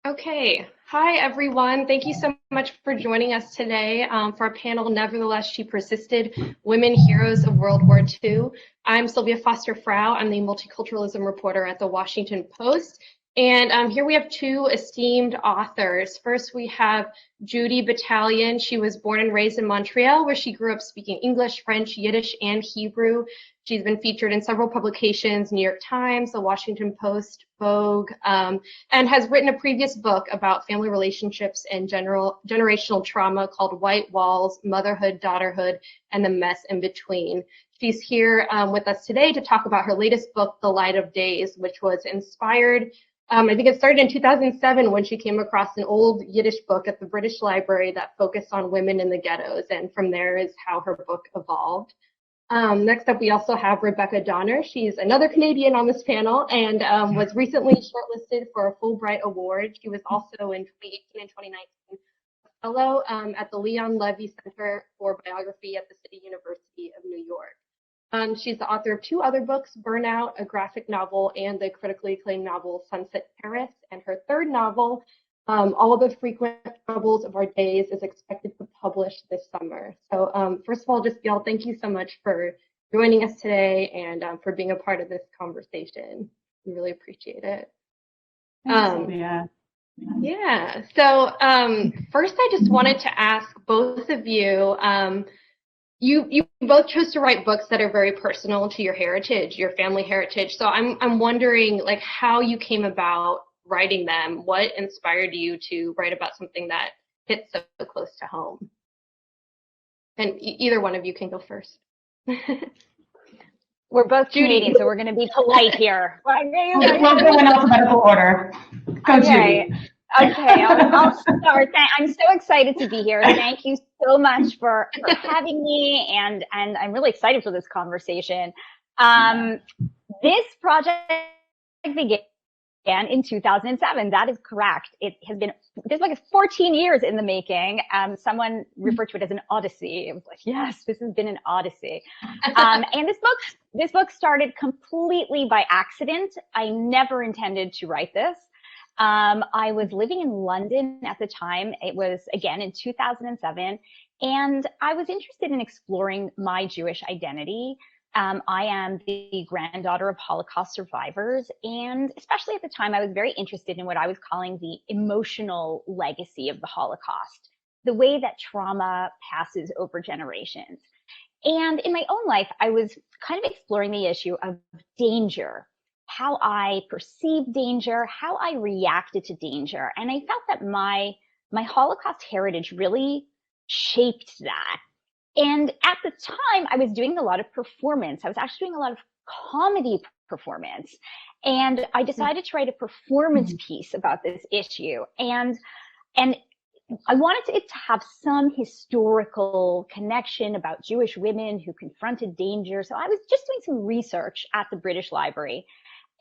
Okay. Hi, everyone. Thank you so much for joining us today for our panel, Nevertheless, She Persisted, Women Heroes of World War II. I'm Sylvia Foster Frau. I'm the multiculturalism reporter at the Washington Post. And here we have two esteemed authors. First, we have Judy Batalion. She was born and raised in Montreal, where she grew up speaking English, French, Yiddish, and Hebrew. She's been featured in several publications, New York Times, the Washington Post, Vogue, and has written a previous book about family relationships and generational trauma called White Walls, Motherhood, Daughterhood, and the Mess in Between. She's here with us today to talk about her latest book, The Light of Days, which was inspired, I think it started in 2007 when she came across an old Yiddish book at the British Library that focused on women in the ghettos, and from there is how her book evolved. Next up, we also have Rebecca Donner. She's another Canadian on this panel and was recently shortlisted for a Fulbright Award. She was also in 2018 and 2019 a fellow at the Leon Levy Center for Biography at the City University of New York. She's the author of two other books, Burnout, a graphic novel, and the critically acclaimed novel Sunset Paris. And her third novel, All the Frequent Troubles of Our Days, is expected to publish this summer. So first of all, just y'all, thank you so much for joining us today and for being a part of this conversation. We really appreciate it. Yeah. So first, I just wanted to ask both of you. You both chose to write books that are very personal to your heritage, your family heritage. So I'm wondering, like, how you came about writing them. What inspired you to write about something that hits so close to home? And either one of you can go first. We're both Canadian, so we're going to be polite here. We'll go in alphabetical order. Go, okay. Judy. Okay, I'll start. I'm so excited to be here. Thank you so much for having me, and I'm really excited for this conversation. This project began in 2007. That is correct. It has been, this book is 14 years in the making. Someone referred to it as an odyssey. It was like, yes, this has been an odyssey. And this book started completely by accident. I never intended to write this. I was living in London at the time. It was, again, in 2007, and I was interested in exploring my Jewish identity. I am the granddaughter of Holocaust survivors, and especially at the time, I was very interested in what I was calling the emotional legacy of the Holocaust, the way that trauma passes over generations. And in my own life, I was kind of exploring the issue of danger, how I perceived danger, how I reacted to danger. And I felt that my Holocaust heritage really shaped that. And at the time, I was doing a lot of performance. I was actually doing a lot of comedy performance. And I decided to write a performance piece about this issue. And I wanted it to have some historical connection about Jewish women who confronted danger. So I was just doing some research at the British Library.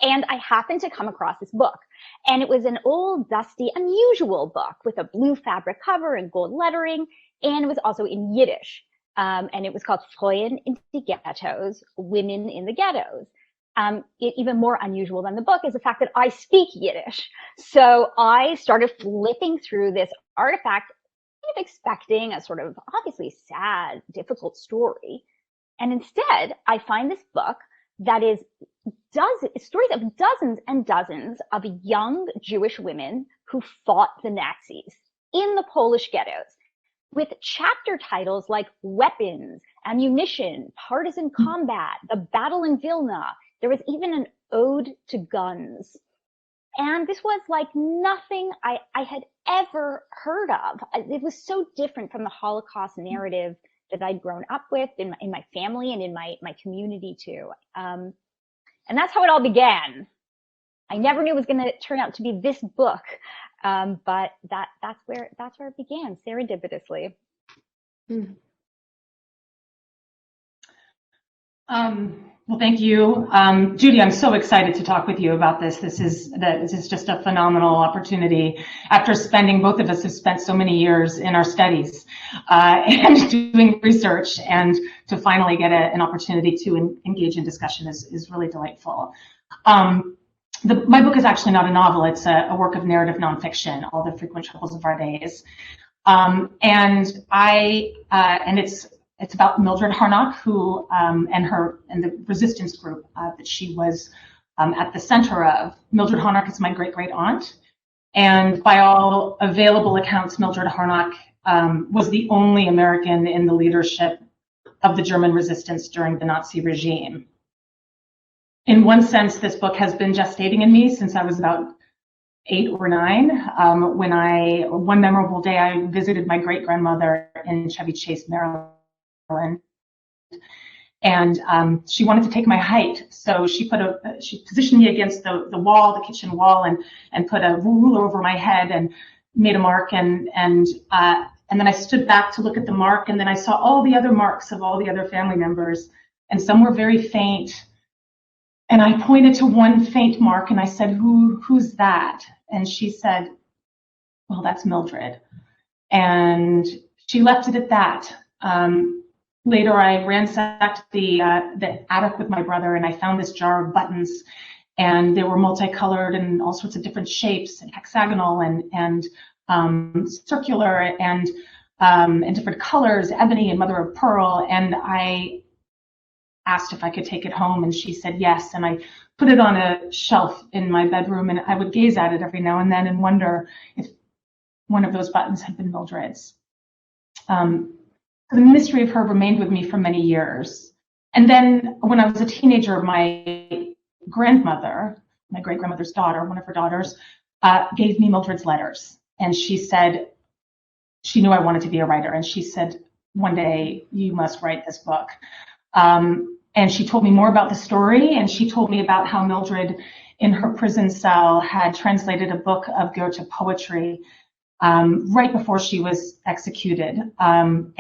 And I happened to come across this book, and it was an old, dusty, unusual book with a blue fabric cover and gold lettering, and it was also in Yiddish, and it was called Frauen in die Ghettos, Women in the Ghettos. Even more unusual than the book is the fact that I speak Yiddish. So I started flipping through this artifact, kind of expecting a sort of obviously sad, difficult story, and instead I find this book that is stories of dozens and dozens of young Jewish women who fought the Nazis in the Polish ghettos, with chapter titles like Weapons, Ammunition, Partisan Combat, The Battle in Vilna. There was even an ode to guns. And this was like nothing I had ever heard of. It was so different from the Holocaust narrative that I'd grown up with in my family and in my community too. And that's how it all began. I never knew it was going to turn out to be this book, but that's where it began, serendipitously. Well, thank you, Judy. I'm so excited to talk with you about this. This is just a phenomenal opportunity. After spending, both of us have spent so many years in our studies and doing research, and to finally get an opportunity to engage in discussion is really delightful. my book is actually not a novel. It's a work of narrative nonfiction, All the Frequent Troubles of Our Days. And it's about Mildred Harnack, who and the resistance group that she was at the center of. Mildred Harnack is my great-great aunt, and by all available accounts, Mildred Harnack was the only American in the leadership of the German resistance during the Nazi regime. In one sense, this book has been gestating in me since I was about 8 or 9. When one memorable day, I visited my great-grandmother in Chevy Chase, Maryland, and she wanted to take my height. So she positioned me against the wall, the kitchen wall, and put a ruler over my head and made a mark. And then I stood back to look at the mark, and then I saw all the other marks of all the other family members, and some were very faint. And I pointed to one faint mark and I said, who's that? And she said, well, that's Mildred. And she left it at that. Later, I ransacked the attic with my brother, and I found this jar of buttons, and they were multicolored and all sorts of different shapes, and hexagonal and circular and different colors, ebony and mother of pearl. And I asked if I could take it home, and she said yes. And I put it on a shelf in my bedroom, and I would gaze at it every now and then and wonder if one of those buttons had been Mildred's. The mystery of her remained with me for many years. And then when I was a teenager, my grandmother, my great-grandmother's daughter, one of her daughters, gave me Mildred's letters. And she said, she knew I wanted to be a writer, and she said, one day you must write this book. And she told me more about the story, and she told me about how Mildred in her prison cell had translated a book of Goethe poetry right before she was executed. And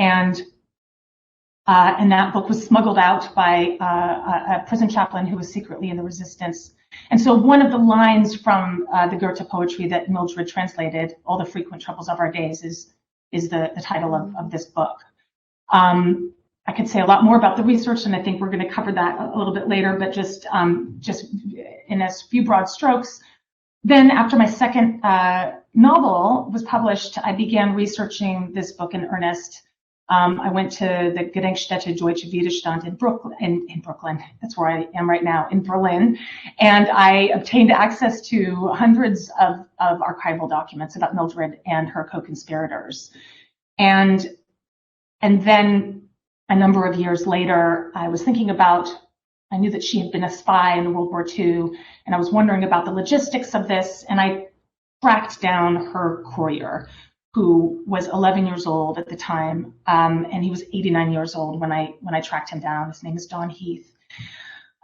that book was smuggled out by a prison chaplain who was secretly in the resistance. And so one of the lines from the Goethe poetry that Mildred translated, All the Frequent Troubles of Our Days, is the title of this book. I could say a lot more about the research, and I think we're going to cover that a little bit later, but just in a few broad strokes. Then after my second novel was published, I began researching this book in earnest. I went to the Gedenkstätte Deutsche Widerstand in Brooklyn, that's where I am right now, in Berlin, and I obtained access to hundreds of archival documents about Mildred and her co-conspirators. And then a number of years later, I was thinking about, I knew that she had been a spy in World War II, and I was wondering about the logistics of this, and I tracked down her courier, who was 11 years old at the time, and he was 89 years old when I tracked him down. His name is Don Heath.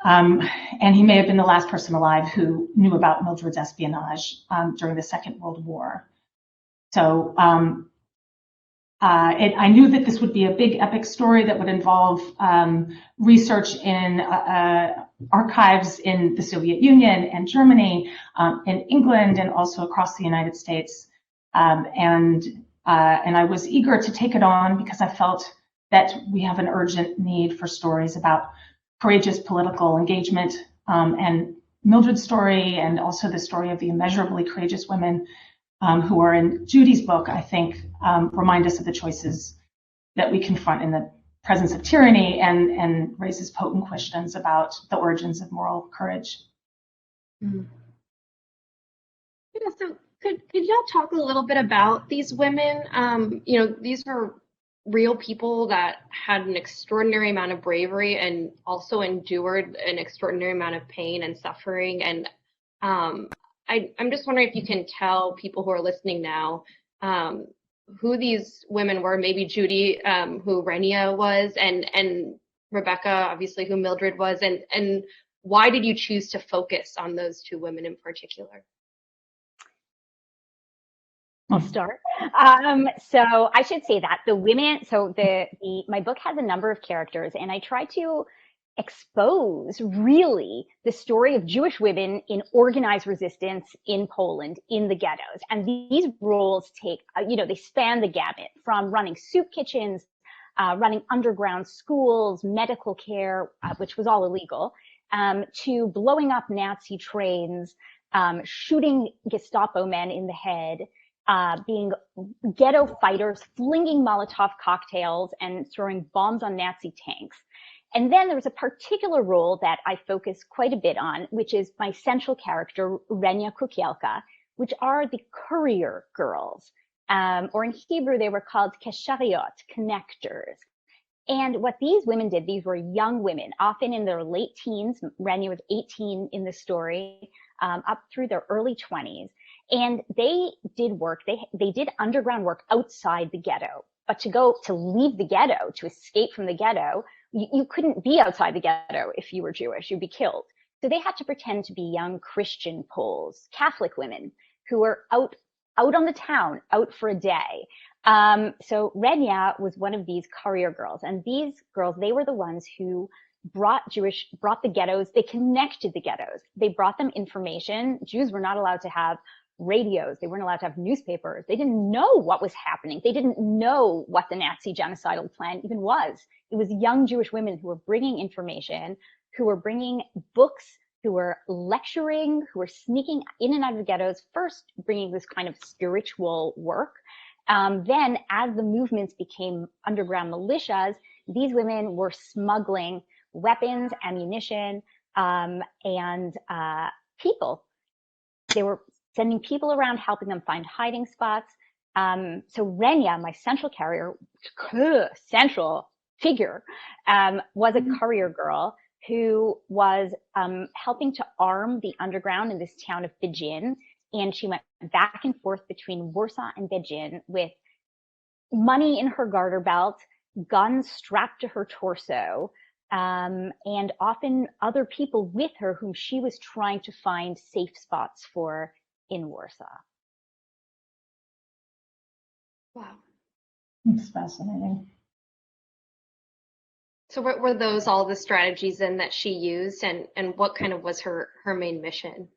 And he may have been the last person alive who knew about Mildred's espionage during the Second World War. So I knew that this would be a big epic story that would involve research in archives in the Soviet Union and Germany, in England, and also across the United States. And I was eager to take it on because I felt that we have an urgent need for stories about courageous political engagement, and Mildred's story, and also the story of the immeasurably courageous women who are in Judy's book, I think, remind us of the choices that we confront in the presence of tyranny, and raises potent questions about the origins of moral courage. Mm. Yeah, so could y'all talk a little bit about these women? These are real people that had an extraordinary amount of bravery and also endured an extraordinary amount of pain and suffering. And I'm just wondering if you can tell people who are listening now who these women were, maybe Judy, who Renia was, and Rebecca, obviously, who Mildred was, and why did you choose to focus on those two women in particular? I'll start. So I should say that the women, so my book has a number of characters, and I try to expose really the story of Jewish women in organized resistance in Poland, in the ghettos. And these roles take, they span the gamut from running soup kitchens, running underground schools, medical care, which was all illegal, to blowing up Nazi trains, shooting Gestapo men in the head, being ghetto fighters, flinging Molotov cocktails and throwing bombs on Nazi tanks. And then there was a particular role that I focus quite a bit on, which is my central character, Renia Kukielka, which are the courier girls. Or in Hebrew, they were called keshariot, connectors. And what these women did, these were young women, often in their late teens. Renia was 18 in the story, up through their early 20s. And they did work, they did underground work outside the ghetto. But to leave the ghetto, to escape from the ghetto, you couldn't be outside the ghetto if you were Jewish, you'd be killed. So they had to pretend to be young Christian Poles, Catholic women, who were out on the town, out for a day. So Renia was one of these courier girls. And these girls, they were the ones who brought the ghettos, they connected the ghettos. They brought them information. Jews were not allowed to have radios. They weren't allowed to have newspapers. They didn't know what was happening. They didn't know what the Nazi genocidal plan even was. It was young Jewish women who were bringing information, who were bringing books, who were lecturing, who were sneaking in and out of the ghettos, first bringing this kind of spiritual work. Then as the movements became underground militias, these women were smuggling weapons, ammunition, and people. They were sending people around, helping them find hiding spots. So Renia, my central figure, was a courier girl who was helping to arm the underground in this town of Begin. And she went back and forth between Warsaw and Begin with money in her garter belt, guns strapped to her torso, and often other people with her whom she was trying to find safe spots for in Warsaw. Wow. It's fascinating. So were those all the strategies then that she used, and what kind of was her main mission?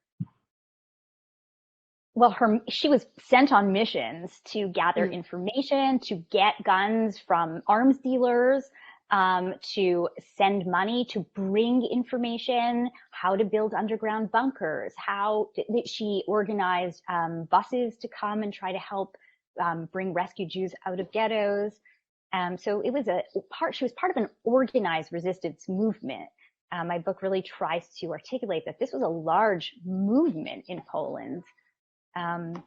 Well, she was sent on missions to gather information, to get guns from arms dealers, to send money, to bring information, how to build underground bunkers, how she organized buses to come and try to help bring rescued Jews out of ghettos. So it was she was part of an organized resistance movement. My book really tries to articulate that this was a large movement in Poland. And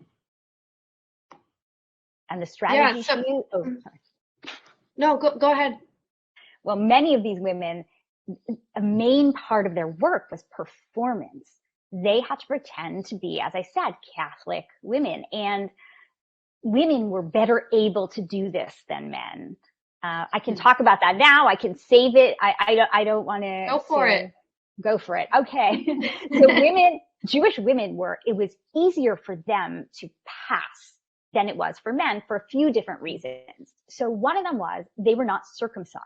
the strategy she used, sorry. No, go ahead. Well, many of these women, a main part of their work was performance. They had to pretend to be, as I said, Catholic women, and women were better able to do this than men. I can talk about that now. I can save it. I don't want to go for it. Go for it. Okay. So Jewish women it was easier for them to pass than it was for men for a few different reasons. So one of them was they were not circumcised.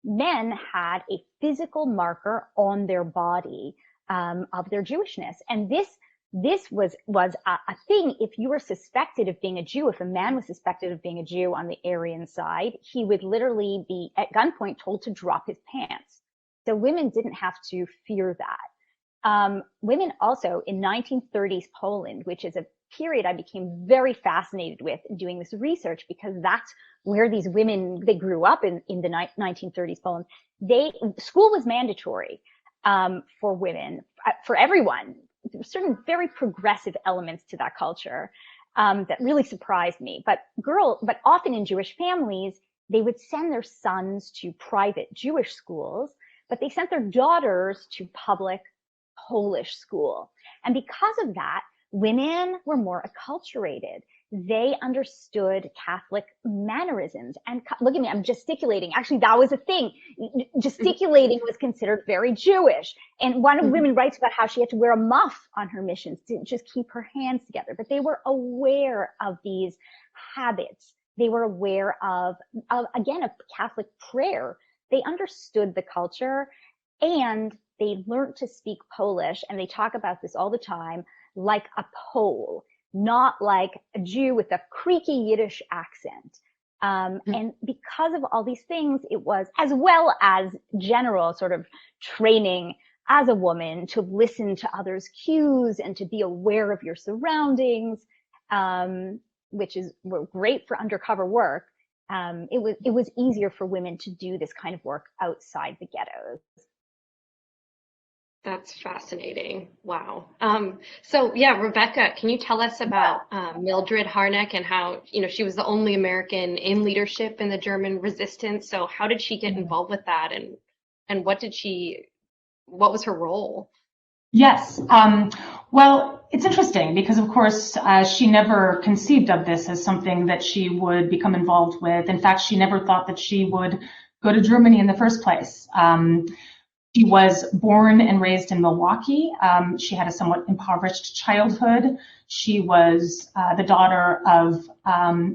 Men had a physical marker on their body of their Jewishness. And this was a thing. If you were suspected of being a Jew, if a man was suspected of being a Jew on the Aryan side, he would literally be at gunpoint told to drop his pants. So women didn't have to fear that. Women also in 1930s Poland, which is a period I became very fascinated with doing this research, because that's where these women, they grew up in the 1930s Poland. School was mandatory for women, for everyone. There were certain very progressive elements to that culture that really surprised me. But often in Jewish families, they would send their sons to private Jewish schools, but they sent their daughters to public Polish school. And because of that, women were more acculturated. They understood Catholic mannerisms. And look at me, I'm gesticulating. Actually, that was a thing. Gesticulating was considered very Jewish. And one of women writes about how she had to wear a muff on her missions to just keep her hands together. But they were aware of these habits. They were aware of Catholic prayer. They understood the culture, and they learned to speak Polish. And they talk about this all the time, like a Pole, not like a Jew with a creaky Yiddish accent. And because of all these things, it was, as well as general sort of training as a woman to listen to others' cues and to be aware of your surroundings, which is great for undercover work. It was easier for women to do this kind of work outside the ghettos. That's fascinating. Wow. So yeah, Rebecca, can you tell us about Mildred Harneck and how, she was the only American in leadership in the German resistance. So how did she get involved with that, and what was her role? Yes. Well, it's interesting because, of course, she never conceived of this as something that she would become involved with. In fact, she never thought that she would go to Germany in the first place. She was born and raised in Milwaukee. She had a somewhat impoverished childhood. She was the daughter of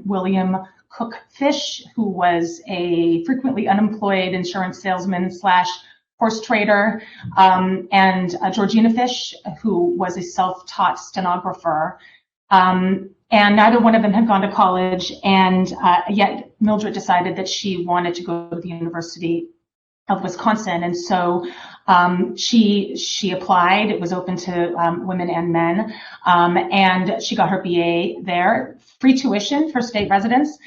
William Cook Fish, who was a frequently unemployed insurance salesman / horse trader, and Georgina Fish, who was a self-taught stenographer. And neither one of them had gone to college, and yet Mildred decided that she wanted to go to the University of Wisconsin, and so she applied. It was open to women and men, and she got her BA there, free tuition for state residents.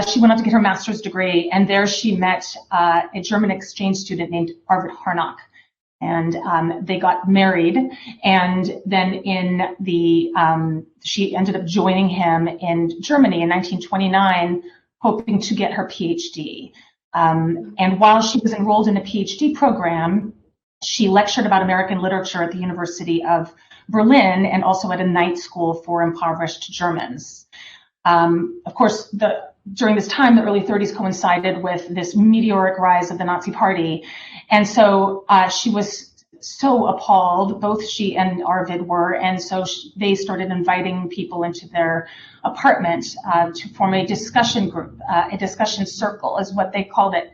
She went on to get her master's degree, and there she met a German exchange student named Mildred Harnack, and they got married. And then she ended up joining him in Germany in 1929, hoping to get her PhD. And while she was enrolled in a PhD program, she lectured about American literature at the University of Berlin and also at a night school for impoverished Germans. Of course, during this time, the early 30s coincided with this meteoric rise of the Nazi Party. And so she was so appalled, both she and Arvid were, and so they started inviting people into their apartment to form a discussion group. A discussion circle is what they called it.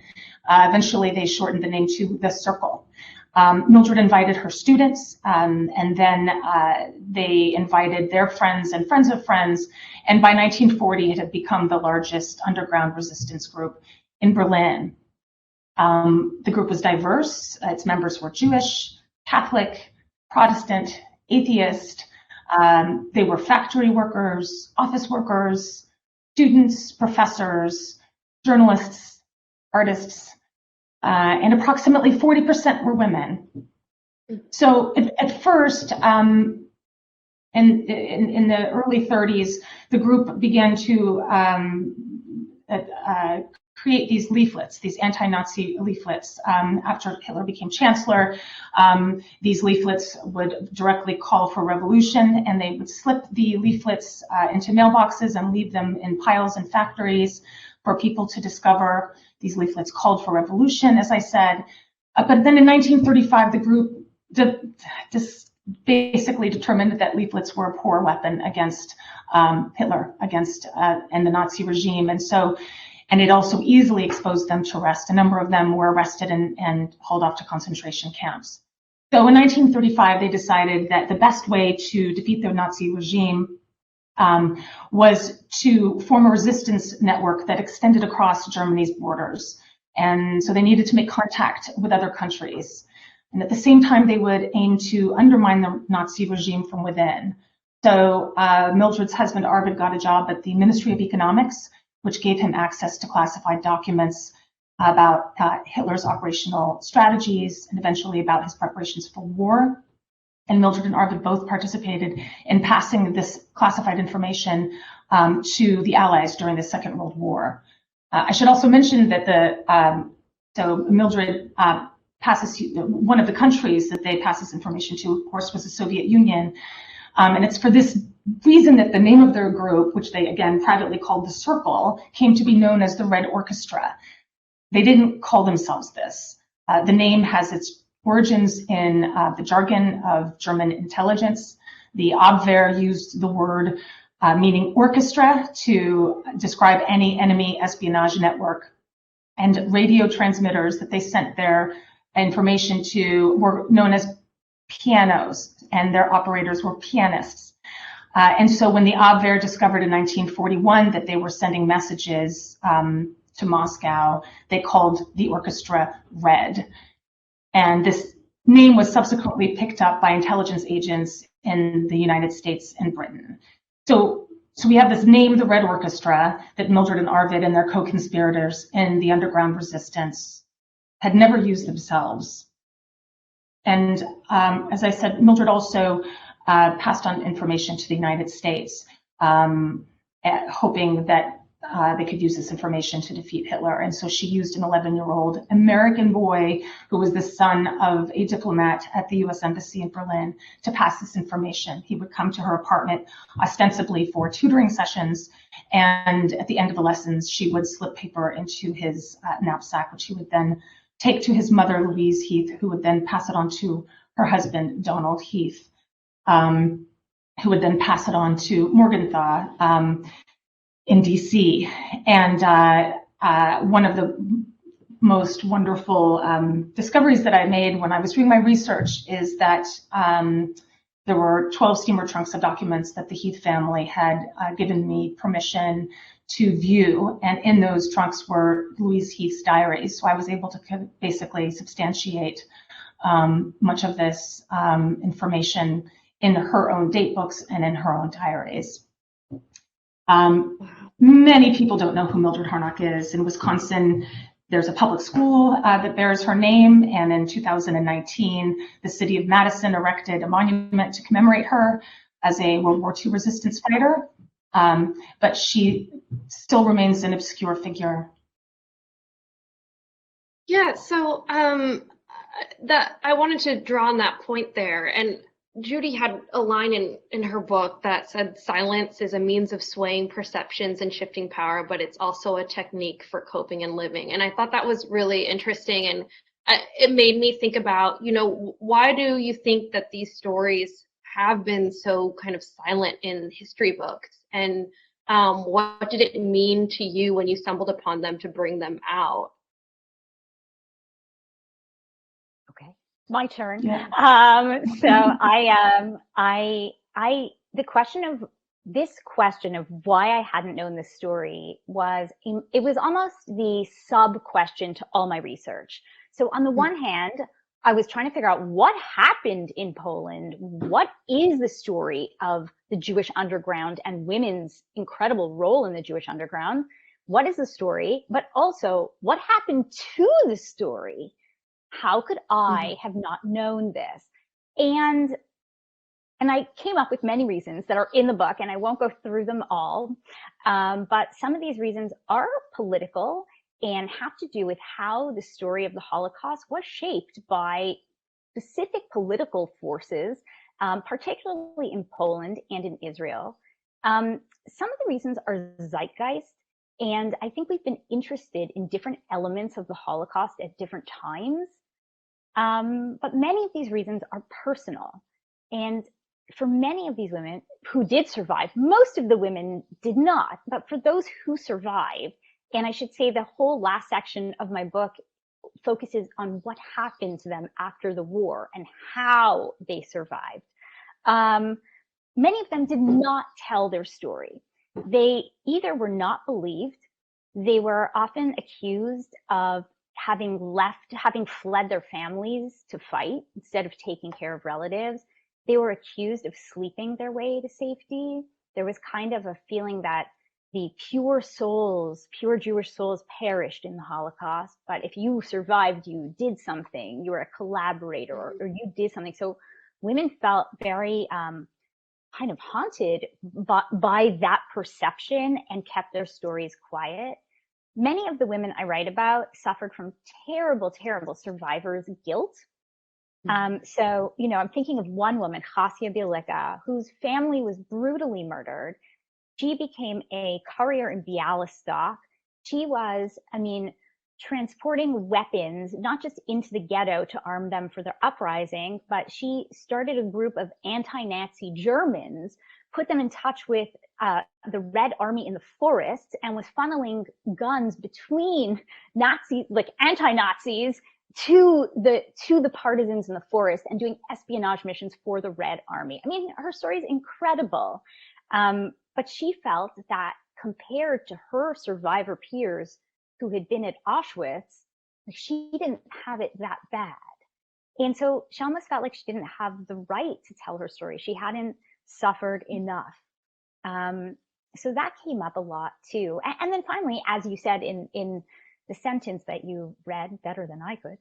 Eventually, they shortened the name to The Circle. Mildred invited her students, and then they invited their friends and friends of friends, and by 1940, it had become the largest underground resistance group in Berlin. The group was diverse. Its members were Jewish, Catholic, Protestant, atheist. They were factory workers, office workers, students, professors, journalists, artists, and approximately 40% were women. So at first, in the early 30s, the group began to create these leaflets, these anti-Nazi leaflets. After Hitler became chancellor, these leaflets would directly call for revolution, and they would slip the leaflets into mailboxes and leave them in piles in factories for people to discover. These leaflets called for revolution, as I said. But then in 1935, the group basically determined that leaflets were a poor weapon against Hitler, and the Nazi regime. And it also easily exposed them to arrest. A number of them were arrested and hauled off to concentration camps. So in 1935, they decided that the best way to defeat the Nazi regime was to form a resistance network that extended across Germany's borders. And so they needed to make contact with other countries. And at the same time, they would aim to undermine the Nazi regime from within. So Mildred's husband, Arvid, got a job at the Ministry of Economics, which gave him access to classified documents about Hitler's operational strategies and eventually about his preparations for war. And Mildred and Arvid both participated in passing this classified information to the Allies during the Second World War. I should also mention that so Mildred passes, one of the countries that they pass this information to, of course, was the Soviet Union. And it's for this reason that the name of their group, which they again privately called The Circle, came to be known as the Red Orchestra. They didn't call themselves this. The name has its origins in the jargon of German intelligence. The Abwehr used the word meaning orchestra to describe any enemy espionage network. And radio transmitters that they sent their information to were known as pianos, and their operators were pianists. And so when the Abwehr discovered in 1941 that they were sending messages to Moscow, they called the orchestra Red. And this name was subsequently picked up by intelligence agents in the United States and Britain. So we have this name, the Red Orchestra, that Mildred and Arvid and their co-conspirators in the underground resistance had never used themselves. And as I said, Mildred also passed on information to the United States, hoping that they could use this information to defeat Hitler. And so she used an 11-year-old American boy who was the son of a diplomat at the US Embassy in Berlin to pass this information. He would come to her apartment ostensibly for tutoring sessions. And at the end of the lessons, she would slip paper into his knapsack, which he would then take to his mother, Louise Heath, who would then pass it on to her husband, Donald Heath, who would then pass it on to Morgenthau in DC. And one of the most wonderful discoveries that I made when I was doing my research is that there were 12 steamer trunks of documents that the Heath family had given me permission to view, and in those trunks were Louise Heath's diaries. So I was able to basically substantiate much of this information in her own date books and in her own diaries. Many people don't know who Mildred Harnack is. In Wisconsin, there's a public school that bears her name, and in 2019, the city of Madison erected a monument to commemorate her as a World War II resistance fighter. But she still remains an obscure figure. Yeah, so that I wanted to draw on that point there. And Judy had a line in her book that said, silence is a means of swaying perceptions and shifting power, but it's also a technique for coping and living. And I thought that was really interesting. And it made me think about, you know, why do you think that these stories have been so kind of silent in history books? And what did it mean to you when you stumbled upon them to bring them out? Okay, my turn. Yeah. The question of why I hadn't known this story it was almost the sub question to all my research. So on the one hand, I was trying to figure out what happened in Poland. What is the story of the Jewish underground and women's incredible role in the Jewish underground? What is the story? But also, what happened to the story? How could I have not known this? And I came up with many reasons that are in the book, and I won't go through them all. But some of these reasons are political and have to do with how the story of the Holocaust was shaped by specific political forces, particularly in Poland and in Israel. Some of the reasons are zeitgeist, and I think we've been interested in different elements of the Holocaust at different times. But many of these reasons are personal. And for many of these women who did survive, most of the women did not, but for those who survived, and I should say the whole last section of my book focuses on what happened to them after the war and how they survived. Many of them did not tell their story. They either were not believed, they were often accused of having fled their families to fight instead of taking care of relatives. They were accused of sleeping their way to safety. There was kind of a feeling that the pure Jewish souls perished in the Holocaust, but if you survived, you did something, you were a collaborator, or you did something. So women felt very kind of haunted by that perception and kept their stories quiet. Many of the women I write about suffered from terrible, terrible survivor's guilt. So, you know, I'm thinking of one woman, Chasia Bielika, whose family was brutally murdered. She became a courier in Bialystok. She was, transporting weapons, not just into the ghetto to arm them for their uprising, but she started a group of anti-Nazi Germans, put them in touch with the Red Army in the forest, and was funneling guns between Nazis, like anti-Nazis, to the partisans in the forest, and doing espionage missions for the Red Army. I mean, her story is incredible. But she felt that compared to her survivor peers who had been at Auschwitz, she didn't have it that bad. And so she almost felt like she didn't have the right to tell her story. She hadn't suffered enough. So that came up a lot too. And then finally, as you said in the sentence that you read better than I could,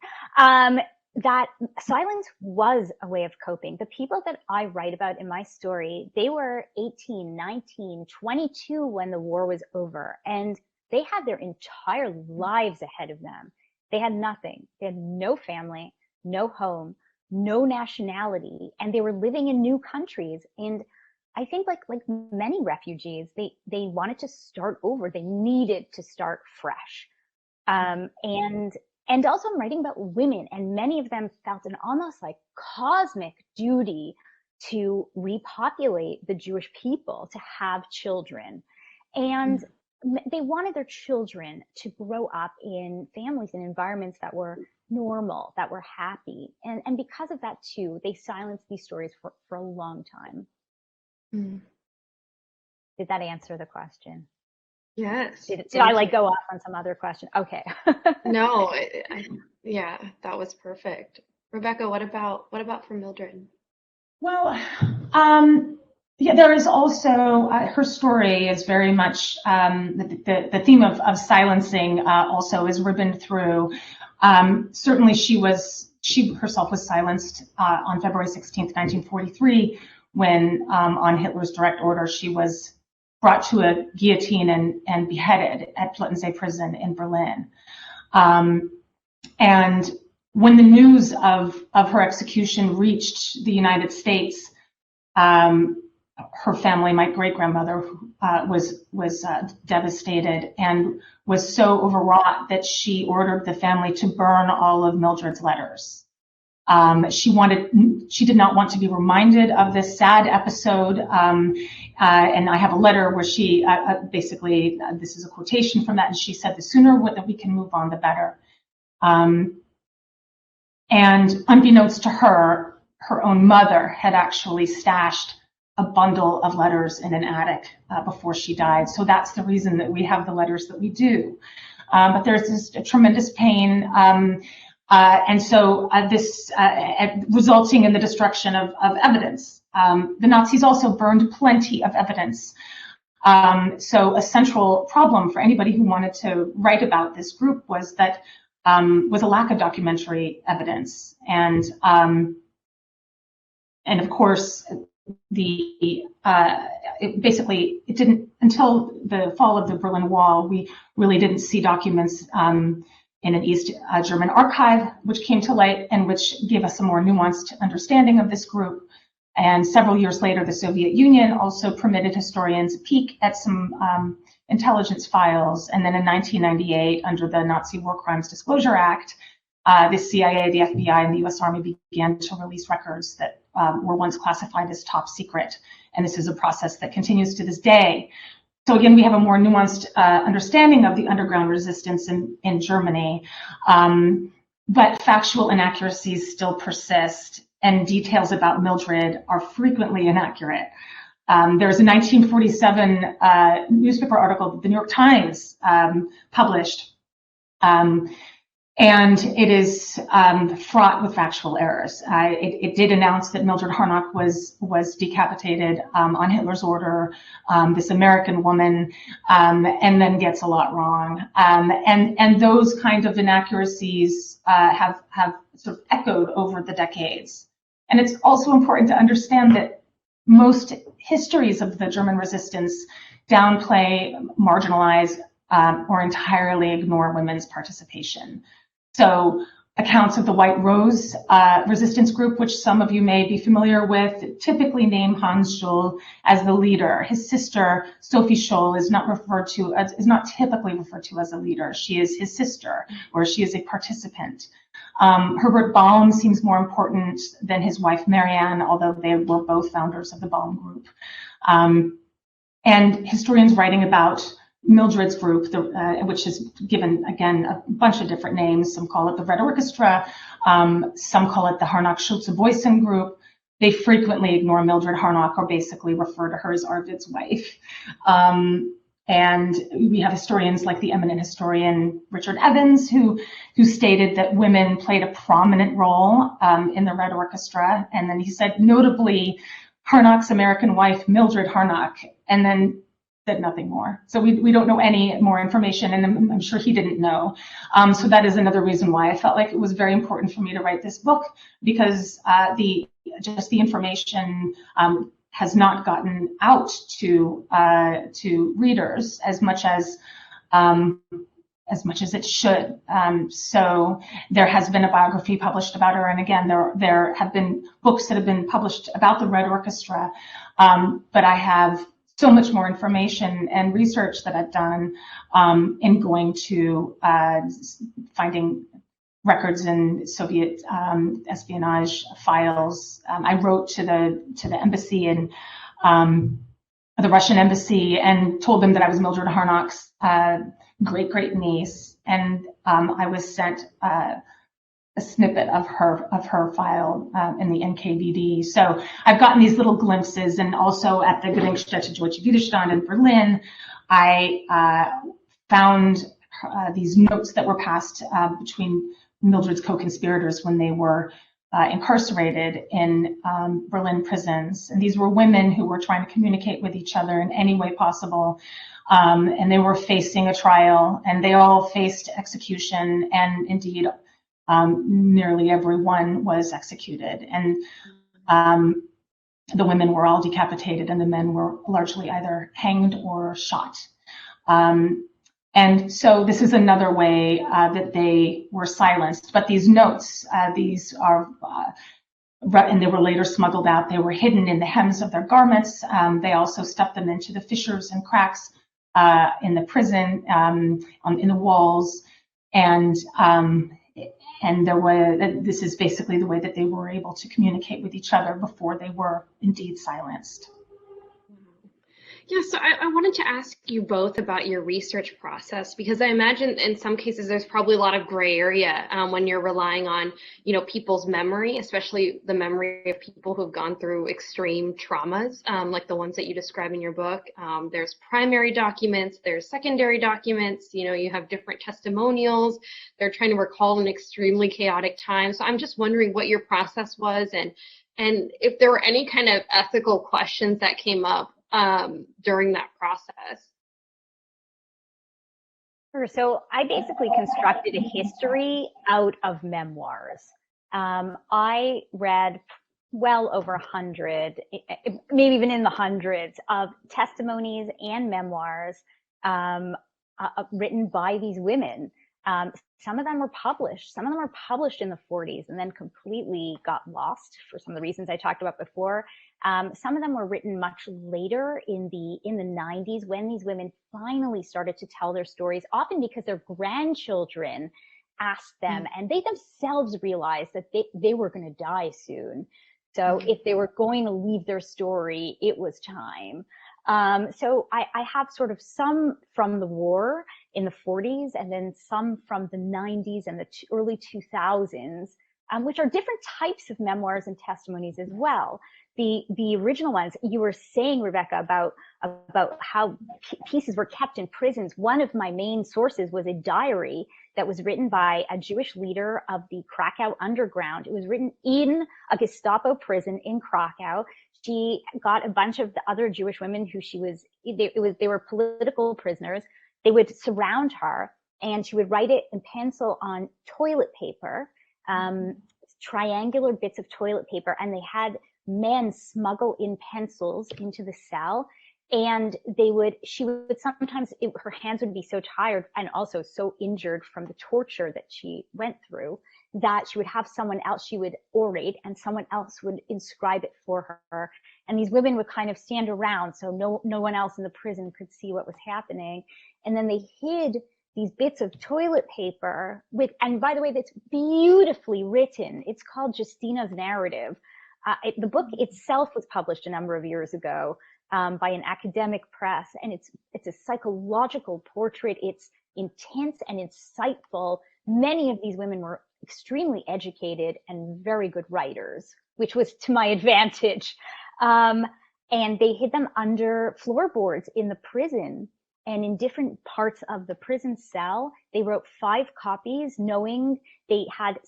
that silence was a way of coping. The people that I write about in my story, they were 18, 19, 22 when the war was over, and they had their entire lives ahead of them. They had nothing. They had no family, no home, no nationality, and they were living in new countries. And I think like many refugees, they wanted to start over. They needed to start fresh. And also I'm writing about women, and many of them felt an almost like cosmic duty to repopulate the Jewish people, to have children. And they wanted their children to grow up in families and environments that were normal, that were happy. And because of that too, they silenced these stories for a long time. Did that answer the question? Yes. Did I like go off on some other question? Okay. No, yeah, that was perfect. Rebecca, what about for Mildred? Well, yeah, there is also her story is very much the theme of silencing also is ribboned through. Certainly, she herself was silenced on February 16th, 1943, when on Hitler's direct order she was brought to a guillotine and beheaded at Plötzensee prison in Berlin. And when the news of her execution reached the United States, her family, my great-grandmother, was devastated and was so overwrought that she ordered the family to burn all of Mildred's letters. She did not want to be reminded of this sad episode. And I have a letter where she basically, this is a quotation from that, and she said, "The sooner that we can move on, the better." And unbeknownst to her, her own mother had actually stashed a bundle of letters in an attic before she died. So that's the reason that we have the letters that we do. But there's this tremendous pain. And so this resulting in the destruction of evidence. The Nazis also burned plenty of evidence. So a central problem for anybody who wanted to write about this group was that was a lack of documentary evidence. And of course, it didn't, until the fall of the Berlin Wall, we really didn't see documents in an East German archive, which came to light and which gave us a more nuanced understanding of this group. And several years later, the Soviet Union also permitted historians a peek at some intelligence files. And then in 1998, under the Nazi War Crimes Disclosure Act, the CIA, the FBI, and the US Army began to release records that were once classified as top secret. And this is a process that continues to this day. So again, we have a more nuanced understanding of the underground resistance in Germany, but factual inaccuracies still persist, and details about Mildred are frequently inaccurate. There's a 1947 newspaper article that the New York Times published, and it is fraught with factual errors. It did announce that Mildred Harnack was decapitated on Hitler's order, this American woman, and then gets a lot wrong. And those kind of inaccuracies have sort of echoed over the decades. And it's also important to understand that most histories of the German resistance downplay, marginalize, or entirely ignore women's participation. So accounts of the White Rose resistance group, which some of you may be familiar with, typically name Hans Scholl as the leader. His sister, Sophie Scholl, is not typically referred to as a leader. She is his sister, or she is a participant. Herbert Baum seems more important than his wife Marianne, although they were both founders of the Baum group. And historians writing about Mildred's group, which is given, again, a bunch of different names. Some call it the Red Orchestra, some call it the Harnack-Schulze-Boysen group. They frequently ignore Mildred Harnack or basically refer to her as Arvid's wife. And we have historians like the eminent historian Richard Evans, who stated that women played a prominent role in the Red Orchestra. And then he said, notably, Harnack's American wife, Mildred Harnack, and then said nothing more. So we don't know any more information, and I'm sure he didn't know. So that is another reason why I felt like it was very important for me to write this book, because the information has not gotten out to readers as much as it should. So there has been a biography published about her, and again, there have been books that have been published about the Red Orchestra, but I have so much more information and research that I've done in going to finding records in Soviet espionage files. I wrote to the embassy and the Russian embassy and told them that I was Mildred Harnack's great niece, and I was sent a snippet of her file in the NKVD. So I've gotten these little glimpses, and also at the Gedenkstätte Deutsche Widerstand in Berlin, I found these notes that were passed between Mildred's co-conspirators when they were incarcerated in Berlin prisons. And these were women who were trying to communicate with each other in any way possible. And they were facing a trial, and they all faced execution, and indeed nearly everyone was executed. And the women were all decapitated, and the men were largely either hanged or shot. And so this is another way that they were silenced. But these notes, these are, and they were later smuggled out. They were hidden in the hems of their garments. They also stuffed them into the fissures and cracks in the prison, in the walls. And this is basically the way that they were able to communicate with each other before they were indeed silenced. Yeah, so I wanted to ask you both about your research process, because I imagine in some cases there's probably a lot of gray area when you're relying on, people's memory, especially the memory of people who've gone through extreme traumas, like the ones that you describe in your book. There's primary documents, there's secondary documents, you have different testimonials. They're trying to recall an extremely chaotic time. So I'm just wondering what your process was, and if there were any kind of ethical questions that came up during that process. Sure. So I basically constructed a history out of memoirs. I read well over 100, maybe even in the hundreds of testimonies and memoirs written by these women. Some of them were published. Some of them were published in the 40s and then completely got lost for some of the reasons I talked about before. Some of them were written much later in the 90s, when these women finally started to tell their stories, often because their grandchildren asked them, and they themselves realized that they were going to die soon. So if they were going to leave their story, it was time. So I have sort of some from the war in the 40s, and then some from the 90s and the early 2000s, which are different types of memoirs and testimonies as well. The original ones, you were saying, Rebecca, about how pieces were kept in prisons. One of my main sources was a diary that was written by a Jewish leader of the Krakow underground. It was written in a Gestapo prison in Krakow. She got a bunch of the other Jewish women who they were political prisoners. They would surround her, and she would write it in pencil on toilet paper, triangular bits of toilet paper, and they had men smuggle in pencils into the cell, and she would sometimes, her hands would be so tired and also so injured from the torture that she went through, that she would have someone else, she would orate, and someone else would inscribe it for her. And these women would kind of stand around so no one else in the prison could see what was happening. And then they hid these bits of toilet paper and by the way, that's beautifully written. It's called Justina's Narrative. The book itself was published a number of years ago by an academic press, and it's a psychological portrait. It's intense and insightful. Many of these women were extremely educated and very good writers, which was to my advantage. And they hid them under floorboards in the prison. and in different parts of the prison cell, they wrote 5 copies, knowing they had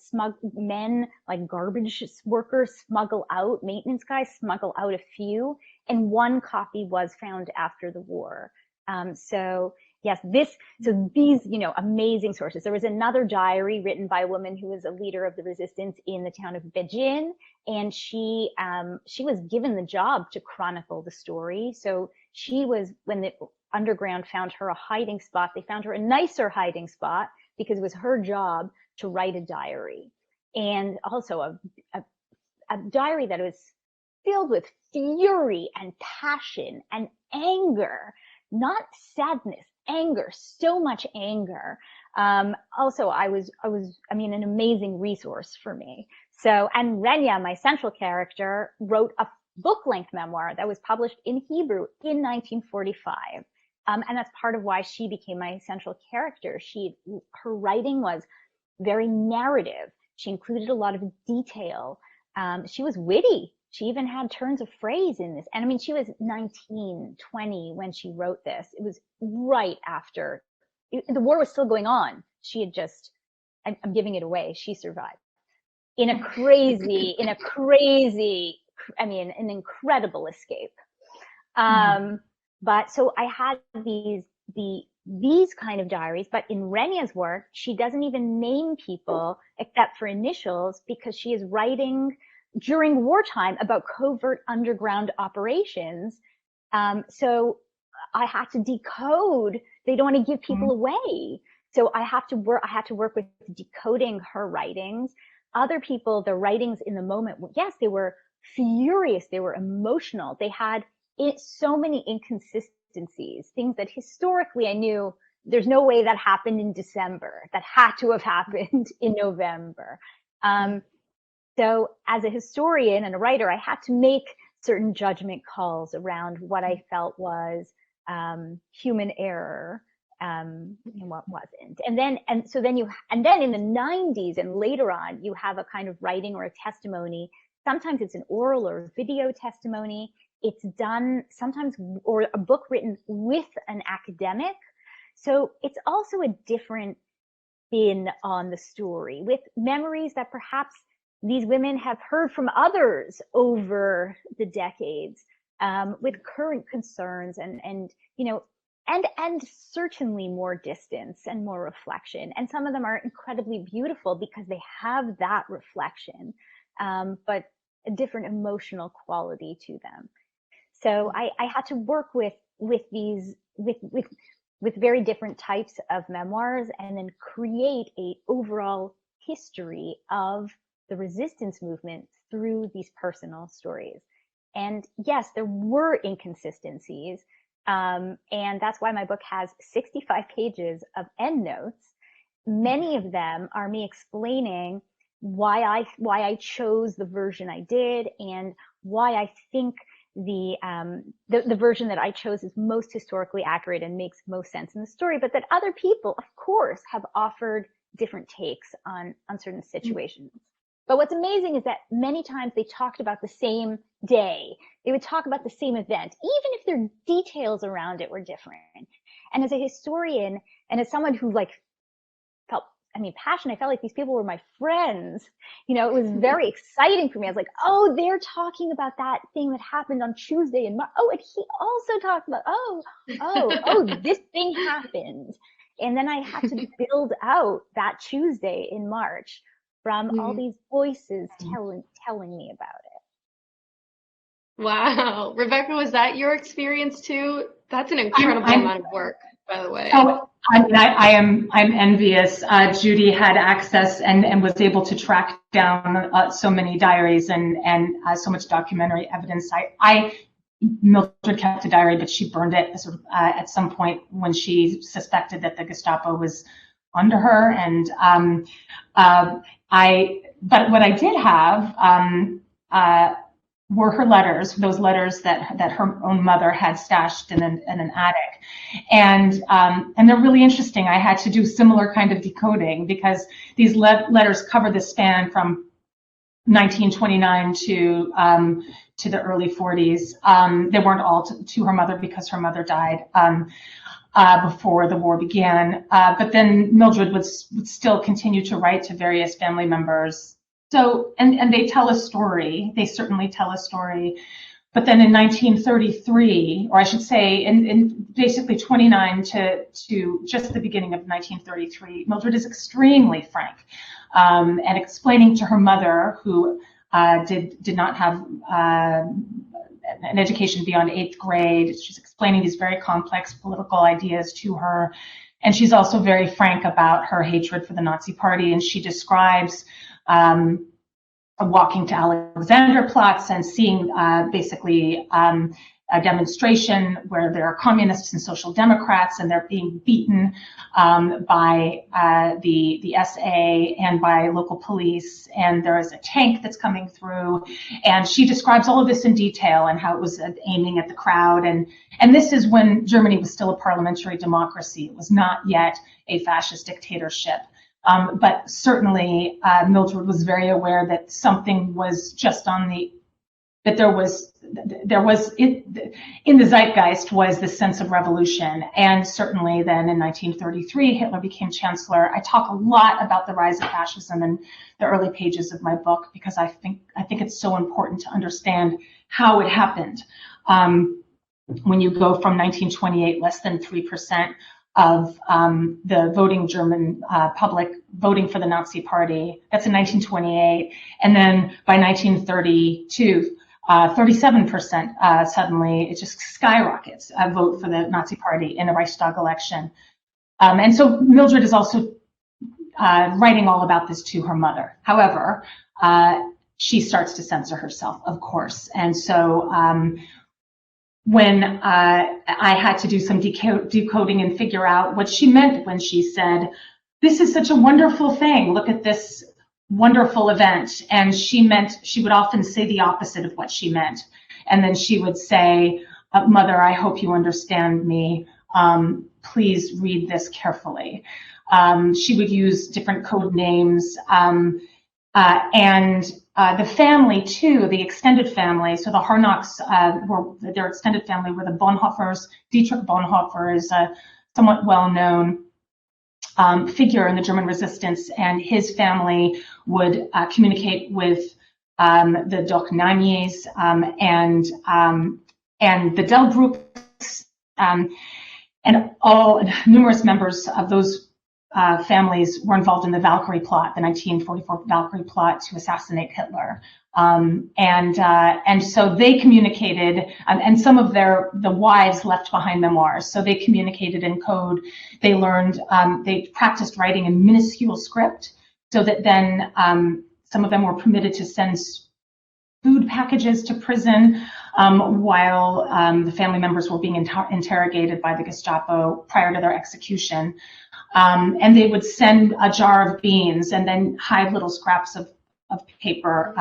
men, like garbage workers, smuggle out, maintenance guys smuggle out a few, and 1 copy was found after the war. So yes, these, amazing sources. There was another diary written by a woman who was a leader of the resistance in the town of Beijing, and she was given the job to chronicle the story. So she was, when the underground found her a hiding spot, they found her a nicer hiding spot because it was her job to write a diary, and also a diary that was filled with fury and passion and anger, not sadness, anger, so much anger. Also, I mean, an amazing resource for me. So, and Renya, my central character, wrote a book-length memoir that was published in Hebrew in 1945. And that's part of why she became my central character. Her writing was very narrative. She included a lot of detail. She was witty. She even had turns of phrase in this. And I mean, she was 19, 20 when she wrote this. It was right after the war was still going on. She had just, I'm giving it away. She survived in a crazy, I mean, an incredible escape. But so I had these kind of diaries, but in Renya's work, she doesn't even name people except for initials, because she is writing during wartime about covert underground operations. So I had to decode. They don't want to give people away. So I had to work with decoding her writings. Other people, their writings in the moment, yes, they were furious. They were emotional. They had so many inconsistencies, things that historically I knew there's no way that happened in December. That had to have happened in November. So as a historian and a writer, I had to make certain judgment calls around what I felt was human error and what wasn't. And then in the 90s and later on, you have a kind of writing or a testimony. Sometimes it's an oral or video testimony. It's done sometimes, or a book written with an academic. So it's also a different spin on the story, with memories that perhaps these women have heard from others over the decades, with current concerns and certainly more distance and more reflection. And some of them are incredibly beautiful because they have that reflection, but a different emotional quality to them. So I had to work with very different types of memoirs, and then create a overall history of the resistance movement through these personal stories. And yes, there were inconsistencies, and that's why my book has 65 pages of endnotes. Many of them are me explaining why I chose the version I did, and why I think the version that I chose is most historically accurate and makes most sense in the story, but that other people, of course, have offered different takes on certain situations. But what's amazing is that many times they talked about the same day. They would talk about the same event, even if their details around it were different. And as a historian, and as someone who felt, passionate, I felt like these people were my friends. It was very exciting for me. I was like, oh, they're talking about that thing that happened on Tuesday in March. Oh, and he also talked about, this thing happened. And then I had to build out that Tuesday in March from all these voices telling me about it. Wow. Rebecca, was that your experience too? That's an incredible amount of work, by the way. Oh, I'm envious. Judy had access and was able to track down so many diaries and so much documentary evidence. Mildred kept a diary, but she burned it at some point when she suspected that the Gestapo was onto her. And but what I did have were her letters, those letters that her own mother had stashed in an attic, and they're really interesting. I had to do similar kind of decoding because these letters cover the span from 1929 to the early 40s. They weren't all to her mother because her mother died. before the war began. But then Mildred would still continue to write to various family members. So, and they tell a story. They certainly tell a story. But then in 1933, or I should say in basically 29 to just the beginning of 1933, Mildred is extremely frank and explaining to her mother, who did not have an education beyond 8th grade. She's explaining these very complex political ideas to her. And she's also very frank about her hatred for the Nazi Party. And she describes walking to Alexanderplatz and seeing basically a demonstration where there are communists and social democrats, and they're being beaten by the SA and by local police, and there is a tank that's coming through, and she describes all of this in detail and how it was aiming at the crowd, and this is when Germany was still a parliamentary democracy. It was not yet a fascist dictatorship. But certainly Mildred was very aware that something was just on the, that there was in the zeitgeist was this sense of revolution. And certainly then in 1933, Hitler became chancellor. I talk a lot about the rise of fascism in the early pages of my book, because I think it's so important to understand how it happened. When you go from 1928, less than 3% of the voting German public voting for the Nazi Party. That's in 1928. And then by 1932, 37% suddenly, it just skyrockets vote for the Nazi Party in the Reichstag election. And so Mildred is also writing all about this to her mother. However, she starts to censor herself, of course. And so when I had to do some decoding and figure out what she meant when she said, "This is such a wonderful thing, look at this wonderful event," and she would often say the opposite of what she meant. And then she would say, "Mother, I hope you understand me. Please read this carefully." She would use different code names, and the family too, the extended family. So the Harnacks their extended family were the Bonhoeffers. Dietrich Bonhoeffer is a somewhat well-known figure in the German resistance, and his family would communicate with the Dochnanies and the Delbrucks, and all numerous members of those families were involved in the Valkyrie plot, the 1944 Valkyrie plot to assassinate Hitler. And so they communicated, and some of the wives left behind memoirs. So they communicated in code. They learned, they practiced writing in minuscule script, so that then some of them were permitted to send food packages to prison while the family members were being interrogated by the Gestapo prior to their execution. And they would send a jar of beans and then hide little scraps of paper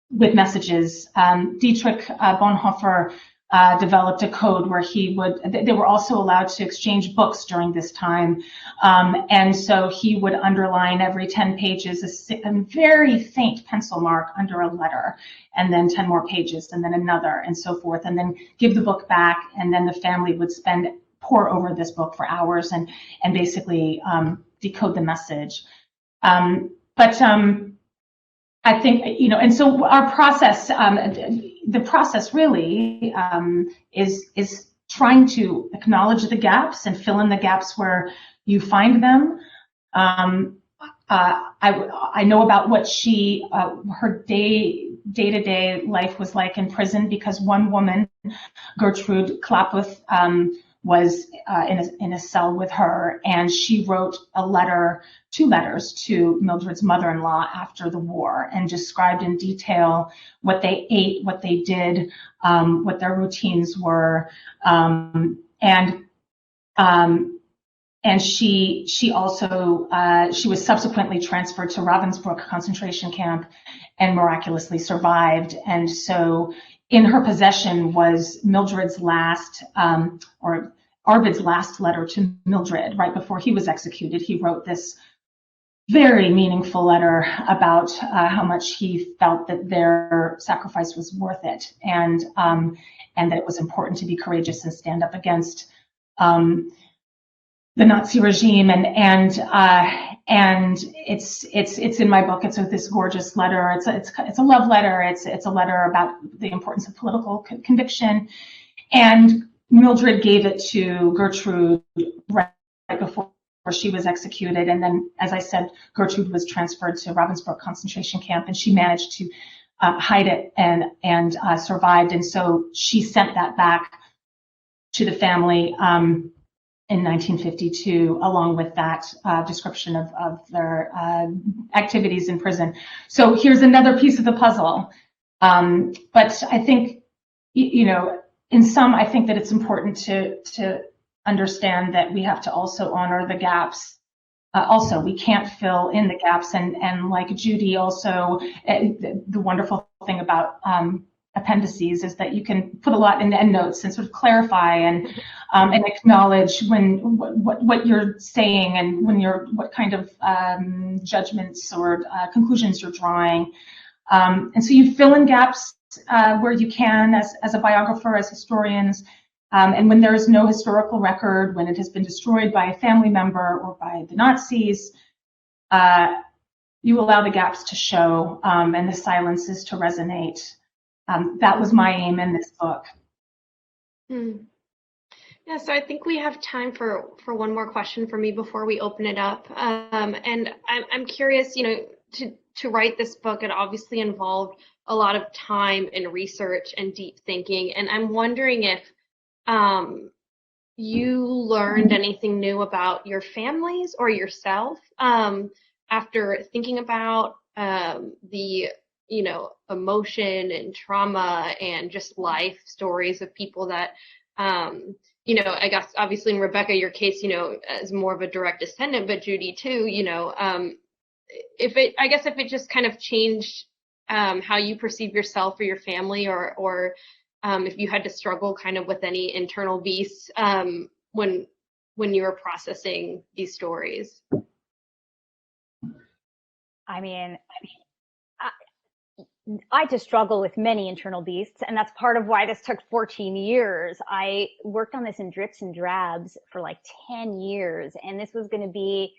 with messages. Dietrich Bonhoeffer developed a code where they were also allowed to exchange books during this time. And so he would underline every 10 pages a very faint pencil mark under a letter, and then 10 more pages, and then another, and so forth, and then give the book back, and then the family would pour over this book for hours and basically decode the message. But I think, and so our process, the process really is trying to acknowledge the gaps and fill in the gaps where you find them. I know about what her day-to-day life was like in prison, because one woman, Gertrude Klaputh, was in a cell with her, and she wrote two letters to Mildred's mother-in-law after the war, and described in detail what they ate, what they did, what their routines were, and she also she was subsequently transferred to Ravensbrück concentration camp and miraculously survived. And so in her possession was Mildred's last, or Arvid's last letter to Mildred right before he was executed. He wrote this very meaningful letter about how much he felt that their sacrifice was worth it, and that it was important to be courageous and stand up against the Nazi regime, and it's in my book. It's this gorgeous letter. It's a love letter. It's a letter about the importance of political conviction, and Mildred gave it to Gertrude right before she was executed, and then, as I said, Gertrude was transferred to Ravensbrück concentration camp, and she managed to hide it and survived, and so she sent that back to the family in 1952, along with that description of their activities in prison. So here's another piece of the puzzle. But I think, in sum, I think that it's important to understand that we have to also honor the gaps. Also, we can't fill in the gaps, and like Judy, also the wonderful thing about appendices is that you can put a lot in the endnotes and sort of clarify and acknowledge what you're saying and what kind of judgments or conclusions you're drawing, and so you fill in gaps where you can as a biographer, as historians, and when there is no historical record, when it has been destroyed by a family member or by the Nazis, you allow the gaps to show and the silences to resonate. That was my aim in this book. Yeah, so I think we have time for one more question for me before we open it up. And I'm curious, to write this book, it obviously involved a lot of time and research and deep thinking. And I'm wondering if you learned anything new about your families or yourself after thinking about the emotion and trauma and just life stories of people that, I guess obviously in Rebecca, your case, as more of a direct descendant, but Judy too, if it just kind of changed how you perceive yourself or your family, or if you had to struggle kind of with any internal beasts when you were processing these stories. I just struggle with many internal beasts, and that's part of why this took 14 years. I worked on this in drips and drabs for like 10 years, and this was going to be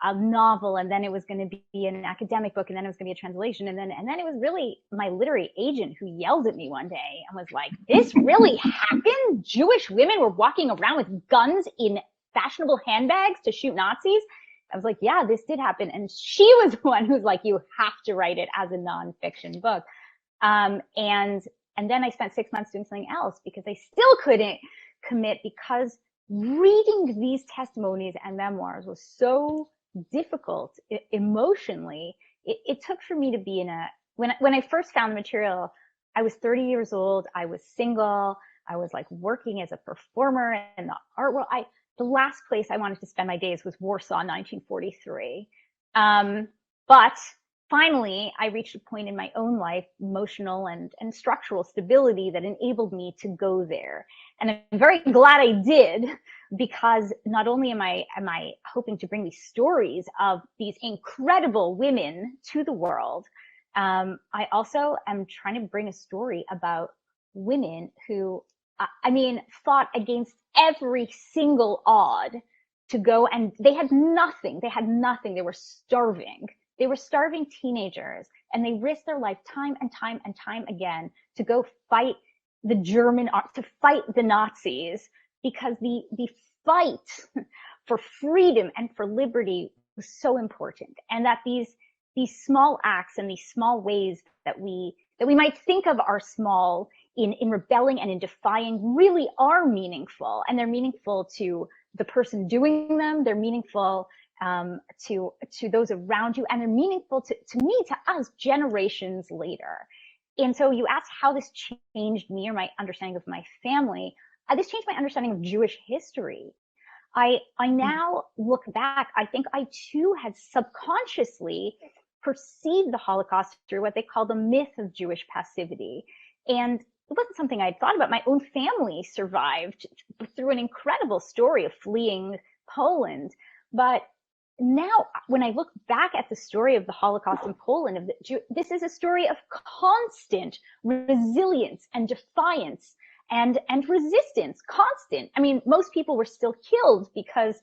a novel, and then it was going to be an academic book, and then it was going to be a translation, and then it was really my literary agent who yelled at me one day and was like, "This really happened? Jewish women were walking around with guns in fashionable handbags to shoot Nazis?" I was like, yeah, this did happen. And she was the one who's like, you have to write it as a nonfiction book. And then I spent 6 months doing something else because I still couldn't commit, because reading these testimonies and memoirs was so difficult emotionally. It took for me to be when I first found the material, I was 30 years old. I was single. I was like working as a performer in the art world. The last place I wanted to spend my days was Warsaw, 1943. But finally, I reached a point in my own life, emotional and structural stability, that enabled me to go there. And I'm very glad I did, because not only am I hoping to bring these stories of these incredible women to the world, I also am trying to bring a story about women who, fought against every single odd to go, and they had nothing. They were starving. They were starving teenagers, and they risked their life time and time and time again to go fight to fight the Nazis, because the fight for freedom and for liberty was so important. And that these small acts and these small ways that we might think of are small in rebelling and in defying really are meaningful, and they're meaningful to the person doing them. They're meaningful to those around you, and they're meaningful to me, to us, generations later. And so you asked how this changed me or my understanding of my family. This changed my understanding of Jewish history. I now look back, I think I too had subconsciously perceived the Holocaust through what they call the myth of Jewish passivity. And it wasn't something I'd thought about. My own family survived through an incredible story of fleeing Poland. But now, when I look back at the story of the Holocaust in Poland, this is a story of constant resilience and defiance and resistance, constant. I mean, most people were still killed because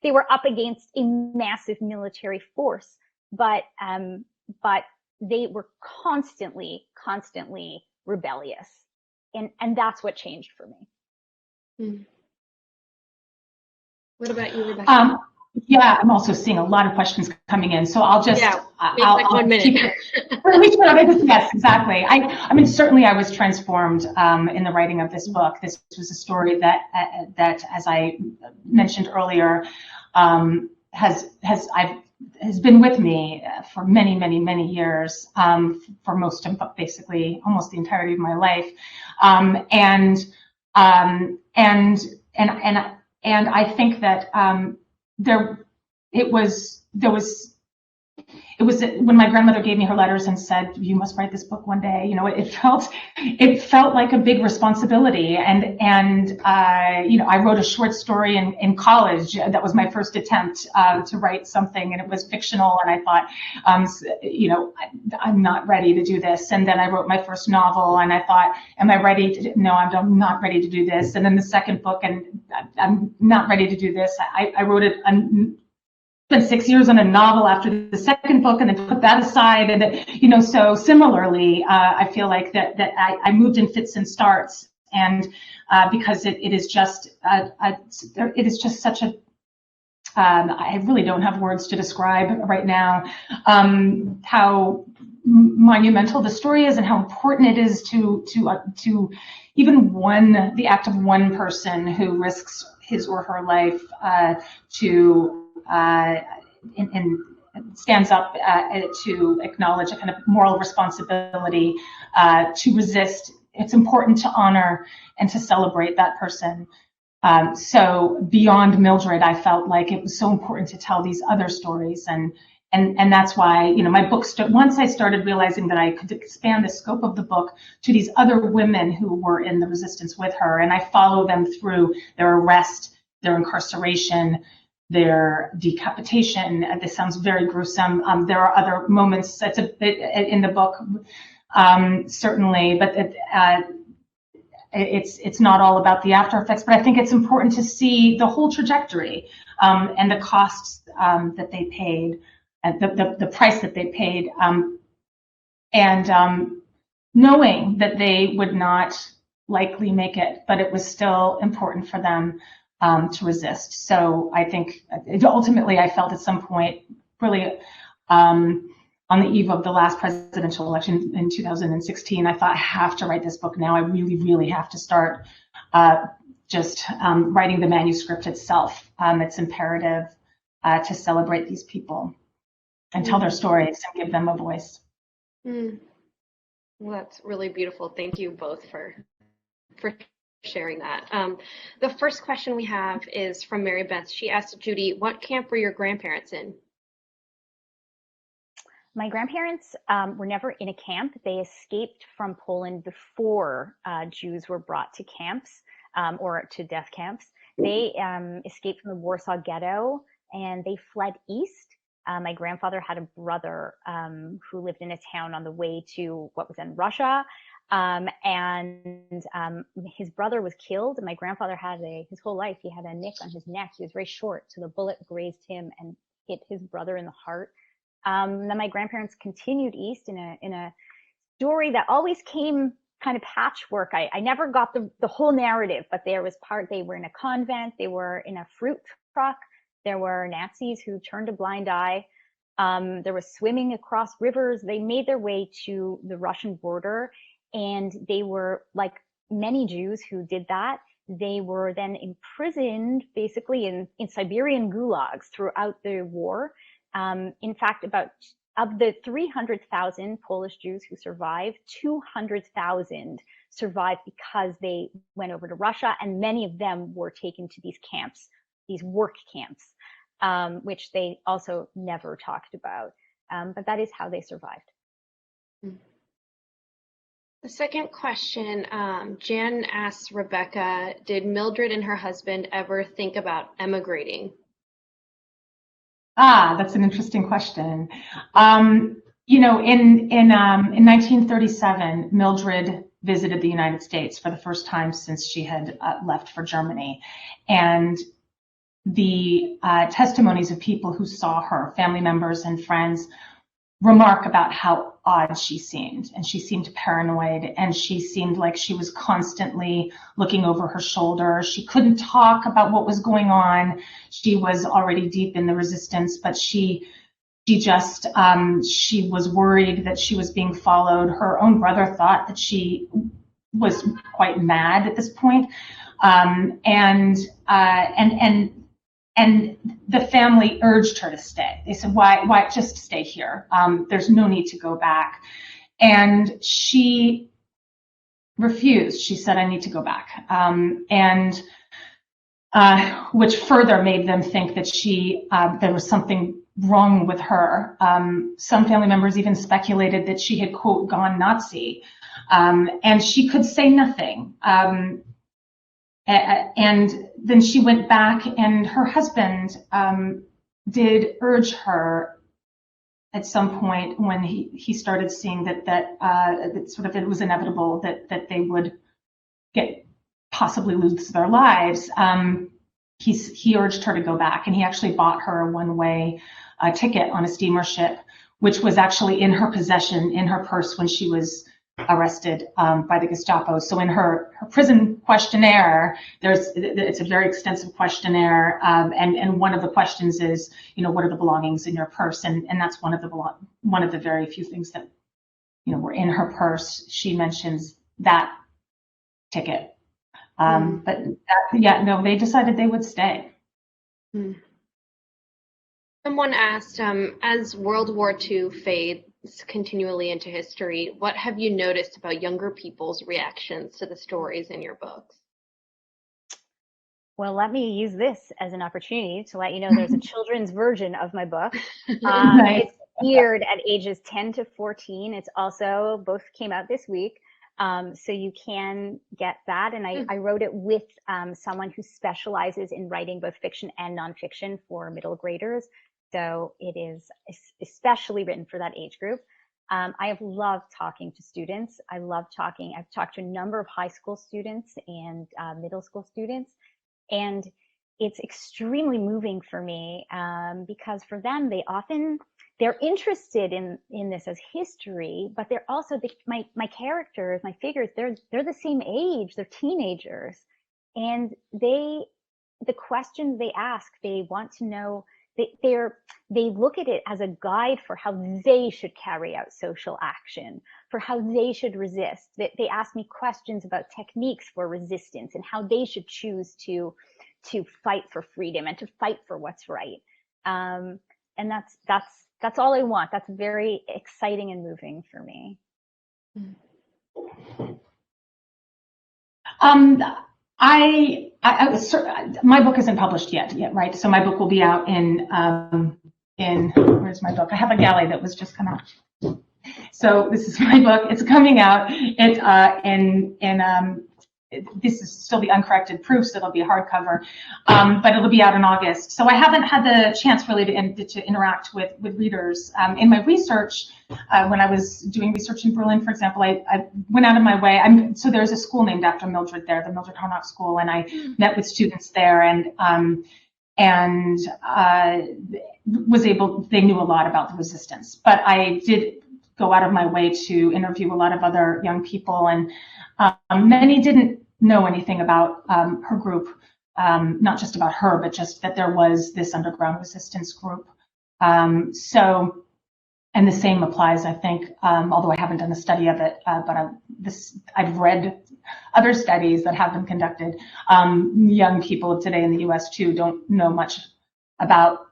they were up against a massive military force, but they were constantly rebellious, and that's what changed for me. What about you, Rebecca? Yeah, I'm also seeing a lot of questions coming in, so I'll just I'll, like 1 minute. Yes, exactly. I mean, certainly I was transformed in the writing of this book. This was a story that as I mentioned earlier, has been with me for many years, for most of basically almost the entirety of my life, and I think that it was when my grandmother gave me her letters and said, "You must write this book one day." You know, it felt like a big responsibility. And you know, I wrote a short story in college. That was my first attempt to write something, and it was fictional. And I thought, you know, I'm not ready to do this. And then I wrote my first novel, and I thought, am I ready to? No, I'm not ready to do this. And then the second book, and I'm not ready to do this. I wrote it. Spent 6 years on a novel after the second book, and then put that aside. And you know, so similarly, I feel like that I moved in fits and starts, and because it is just such a I really don't have words to describe right now how monumental the story is, and how important it is to even the act of one person who risks his or her life and stands up to acknowledge a kind of moral responsibility to resist. It's important to honor and to celebrate that person. So beyond Mildred, I felt like it was so important to tell these other stories, and that's why, you know, my book, once I started realizing that I could expand the scope of the book to these other women who were in the resistance with her, and I follow them through their arrest, their incarceration, their decapitation. This sounds very gruesome. There are other moments that's a bit in the book, certainly, but it's not all about the after effects. But I think it's important to see the whole trajectory and the costs that they paid, and the price that they paid, and knowing that they would not likely make it, but it was still important for them to resist. So I think ultimately I felt at some point, really on the eve of the last presidential election in 2016, I thought, I have to write this book now. I really have to start just writing the manuscript itself. It's imperative to celebrate these people and tell their stories and give them a voice. Well, that's really beautiful. Thank you both for sharing that. The first question we have is from Mary Beth. She asked Judy, what camp were your grandparents in? My grandparents were never in a camp. They escaped from Poland before Jews were brought to camps or to death camps. They escaped from the Warsaw Ghetto, and they fled east. My grandfather had a brother who lived in a town on the way to what was then Russia. And his brother was killed. My grandfather had his whole life, he had a nick on his neck. He was very short, so the bullet grazed him and hit his brother in the heart. Then my grandparents continued east in a story that always came kind of patchwork. I never got the whole narrative, but there was they were in a convent, they were in a fruit truck, there were Nazis who turned a blind eye. There was swimming across rivers. They made their way to the Russian border. And they were, like many Jews who did that, they were then imprisoned basically in Siberian gulags throughout the war. In fact, of the 300,000 Polish Jews who survived, 200,000 survived because they went over to Russia, and many of them were taken to these camps, these work camps, which they also never talked about. But that is how they survived. The second question, Jan asks Rebecca, did Mildred and her husband ever think about emigrating? That's an interesting question. You know, in 1937, Mildred visited the United States for the first time since she had left for Germany. And the testimonies of people who saw her, family members and friends, remark about how odd she seemed. And she seemed paranoid, and she seemed like she was constantly looking over her shoulder. She couldn't talk about what was going on. She was already deep in the resistance, but she just, she was worried that she was being followed. Her own brother thought that she was quite mad at this point. And the family urged her to stay. They said, why just stay here? There's no need to go back. And she refused. She said, I need to go back. Which further made them think that there was something wrong with her. Some family members even speculated that she had, quote, gone Nazi. And she could say nothing. And then she went back, and her husband did urge her at some point when he started seeing that sort of it was inevitable that they would possibly lose their lives. He urged her to go back, and he actually bought her a one-way ticket on a steamer ship, which was actually in her possession, in her purse, when she was arrested by the Gestapo. So in her prison questionnaire, it's a very extensive questionnaire, and one of the questions is, what are the belongings in your purse? And that's one of the very few things that were in her purse. She mentions that ticket, but they decided they would stay. Someone asked, as World War II fades continually into history, what have you noticed about younger people's reactions to the stories in your books? Well, let me use this as an opportunity to let you know there's a children's version of my book. Nice. It's geared at ages 10 to 14. It's also, both came out this week, so you can get that. And I wrote it with someone who specializes in writing both fiction and nonfiction for middle graders. So it is especially written for that age group. I have loved talking to students. I've talked to a number of high school students and middle school students. And it's extremely moving for me because for them, they're interested in this as history, but they're also, my characters, my figures, they're the same age, they're teenagers. And the questions they ask, they want to know, they look at it as a guide for how they should carry out social action, for how they should resist. They ask me questions about techniques for resistance and how they should choose to fight for freedom and to fight for what's right. And that's all I want. That's very exciting and moving for me. My book isn't published yet, right? So my book will be out in where's my book? I have a galley that was just come out. So this is my book. It's coming out. This is still the uncorrected proof, so it'll be a hardcover, but it'll be out in August. So I haven't had the chance really to interact with readers. In my research, when I was doing research in Berlin, for example, I went out of my way. So there's a school named after Mildred there, the Mildred Harnack School, and I met with students there, and they knew a lot about the resistance. But I did go out of my way to interview a lot of other young people, and many didn't know anything about her group, not just about her, but just that there was this underground resistance group. And the same applies, I think, although I haven't done a study of it, but I've read other studies that have been conducted. Young people today in the US too don't know much about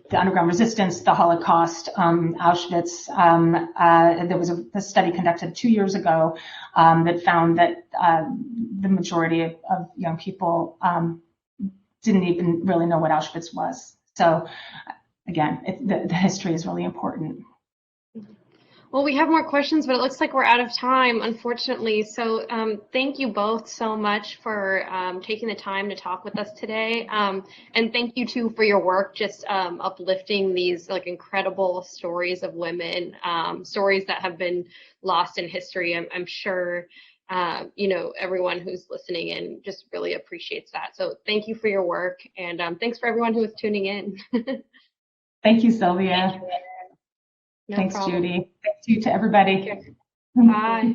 the underground resistance, the Holocaust, Auschwitz. There was a study conducted 2 years ago that found that the majority of young people didn't even really know what Auschwitz was. So again, the history is really important. Well, we have more questions, but it looks like we're out of time, unfortunately. So thank you both so much for taking the time to talk with us today. And thank you too for your work, just uplifting these like incredible stories of women, stories that have been lost in history. I'm sure you know, everyone who's listening in just really appreciates that. So thank you for your work, and thanks for everyone who is tuning in. Thank you, Sylvia. Thank you. No Thanks, problem. Judy. Thank you to everybody. Bye.